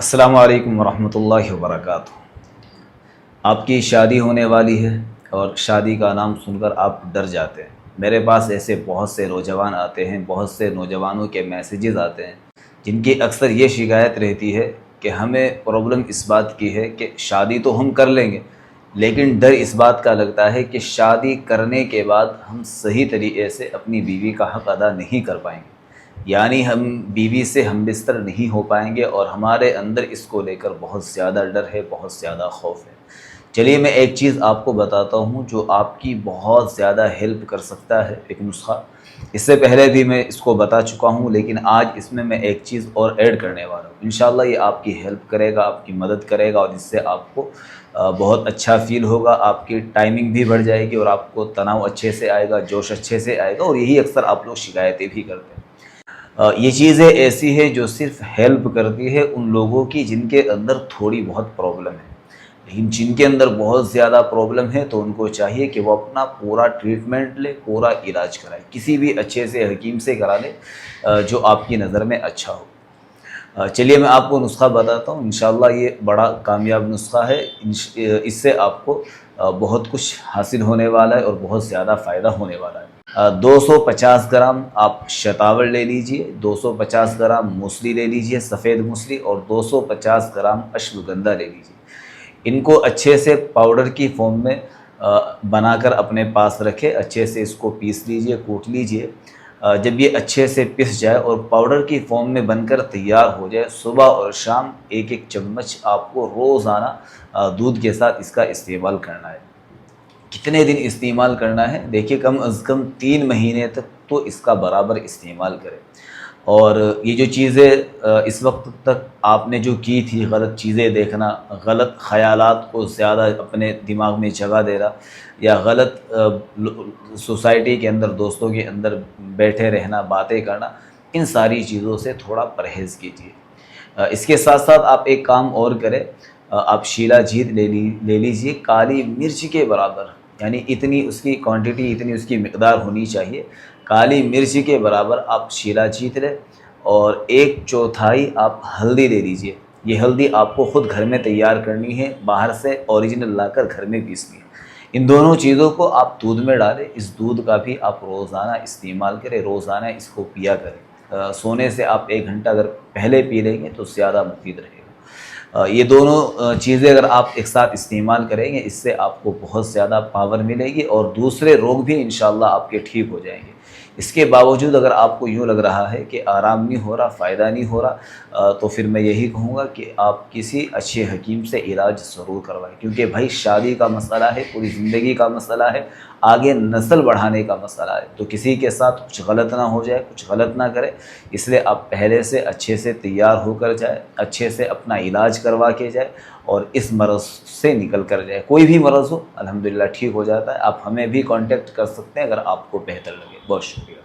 السلام علیکم ورحمۃ اللہ وبرکاتہ۔ آپ کی شادی ہونے والی ہے اور شادی کا نام سن کر آپ ڈر جاتے ہیں۔ میرے پاس ایسے بہت سے نوجوان آتے ہیں، بہت سے نوجوانوں کے میسیجز آتے ہیں جن کی اکثر یہ شکایت رہتی ہے کہ ہمیں پرابلم اس بات کی ہے کہ شادی تو ہم کر لیں گے، لیکن ڈر اس بات کا لگتا ہے کہ شادی کرنے کے بعد ہم صحیح طریقے سے اپنی بیوی کا حق ادا نہیں کر پائیں گے، یعنی ہم بیوی سے ہم بستر نہیں ہو پائیں گے، اور ہمارے اندر اس کو لے کر بہت زیادہ ڈر ہے، بہت زیادہ خوف ہے۔ چلیے میں ایک چیز آپ کو بتاتا ہوں جو آپ کی بہت زیادہ ہیلپ کر سکتا ہے، ایک نسخہ۔ اس سے پہلے بھی میں اس کو بتا چکا ہوں، لیکن آج اس میں ایک چیز اور ایڈ کرنے والا ہوں۔ انشاءاللہ یہ آپ کی ہیلپ کرے گا، آپ کی مدد کرے گا، اور اس سے آپ کو بہت اچھا فیل ہوگا، آپ کی ٹائمنگ بھی بڑھ جائے گی، اور آپ کو تناؤ اچھے سے آئے گا، جوش اچھے سے آئے گا، اور یہی اکثر آپ لوگ شکایتیں بھی کرتے ہیں۔ یہ چیزیں ایسی ہے جو صرف ہیلپ کرتی ہے ان لوگوں کی جن کے اندر تھوڑی بہت پرابلم ہے، لیکن جن کے اندر بہت زیادہ پرابلم ہے تو ان کو چاہیے کہ وہ اپنا پورا ٹریٹمنٹ لے، پورا علاج کرائے، کسی بھی اچھے سے حکیم سے کرا لے جو آپ کی نظر میں اچھا ہو۔ چلیے میں آپ کو نسخہ بتاتا ہوں۔ انشاءاللہ یہ بڑا کامیاب نسخہ ہے، اس سے آپ کو بہت کچھ حاصل ہونے والا ہے اور بہت زیادہ فائدہ ہونے والا ہے۔ 250 گرام آپ شتاول لے لیجئے، 250 گرام موسلی لے لیجئے، سفید موسلی، اور 250 گرام اشوگندھا لے لیجئے۔ ان کو اچھے سے پاؤڈر کی فارم میں بنا کر اپنے پاس رکھے، اچھے سے اس کو پیس لیجئے، کوٹ لیجئے۔ جب یہ اچھے سے پس جائے اور پاؤڈر کی فارم میں بن کر تیار ہو جائے، صبح اور شام ایک ایک چمچ آپ کو روزانہ دودھ کے ساتھ اس کا استعمال کرنا ہے۔ کتنے دن استعمال کرنا ہے؟ دیکھیے کم از کم 3 مہینے تک تو اس کا برابر استعمال کریں۔ اور یہ جو چیزیں اس وقت تک آپ نے جو کی تھی، غلط چیزیں دیکھنا، غلط خیالات کو زیادہ اپنے دماغ میں جگہ دے رہا، یا غلط سوسائٹی کے اندر، دوستوں کے اندر بیٹھے رہنا، باتیں کرنا، ان ساری چیزوں سے تھوڑا پرہیز کیجیے۔ اس کے ساتھ ساتھ آپ ایک کام اور کریں، آپ شیلا جیت لے لیجیے، کالی مرچ کے برابر، یعنی اتنی اس کی کوانٹٹی، اتنی اس کی مقدار ہونی چاہیے، کالی مرچ کے برابر آپ شیلا جیت لیں، اور 1/4 آپ ہلدی لے لیجئے۔ یہ ہلدی آپ کو خود گھر میں تیار کرنی ہے، باہر سے اوریجنل لا کر گھر میں پیسنی ہے۔ ان دونوں چیزوں کو آپ دودھ میں ڈالیں، اس دودھ کا بھی آپ روزانہ استعمال کریں، روزانہ اس کو پیا کریں۔ سونے سے آپ 1 گھنٹہ اگر پہلے پی لیں گے تو زیادہ مفید رہے گا۔ یہ دونوں چیزیں اگر آپ ایک ساتھ استعمال کریں گے، اس سے آپ کو بہت زیادہ پاور ملے گی، اور دوسرے روگ بھی انشاءاللہ آپ کے ٹھیک ہو جائیں گے۔ اس کے باوجود اگر آپ کو یوں لگ رہا ہے کہ آرام نہیں ہو رہا، فائدہ نہیں ہو رہا، تو پھر میں یہی کہوں گا کہ آپ کسی اچھے حکیم سے علاج ضرور کروائیں، کیونکہ بھائی شادی کا مسئلہ ہے، پوری زندگی کا مسئلہ ہے، آگے نسل بڑھانے کا مسئلہ ہے، تو کسی کے ساتھ کچھ غلط نہ ہو جائے، کچھ غلط نہ کرے، اس لیے آپ پہلے سے اچھے سے تیار ہو کر جائے، اچھے سے اپنا علاج کروا کے جائے، اور اس مرض سے نکل کر جائے۔ کوئی بھی مرض ہو الحمدللہ ٹھیک ہو جاتا ہے۔ آپ ہمیں بھی کانٹیکٹ کر سکتے ہیں اگر آپ کو بہتر لگے۔ بہت شکریہ۔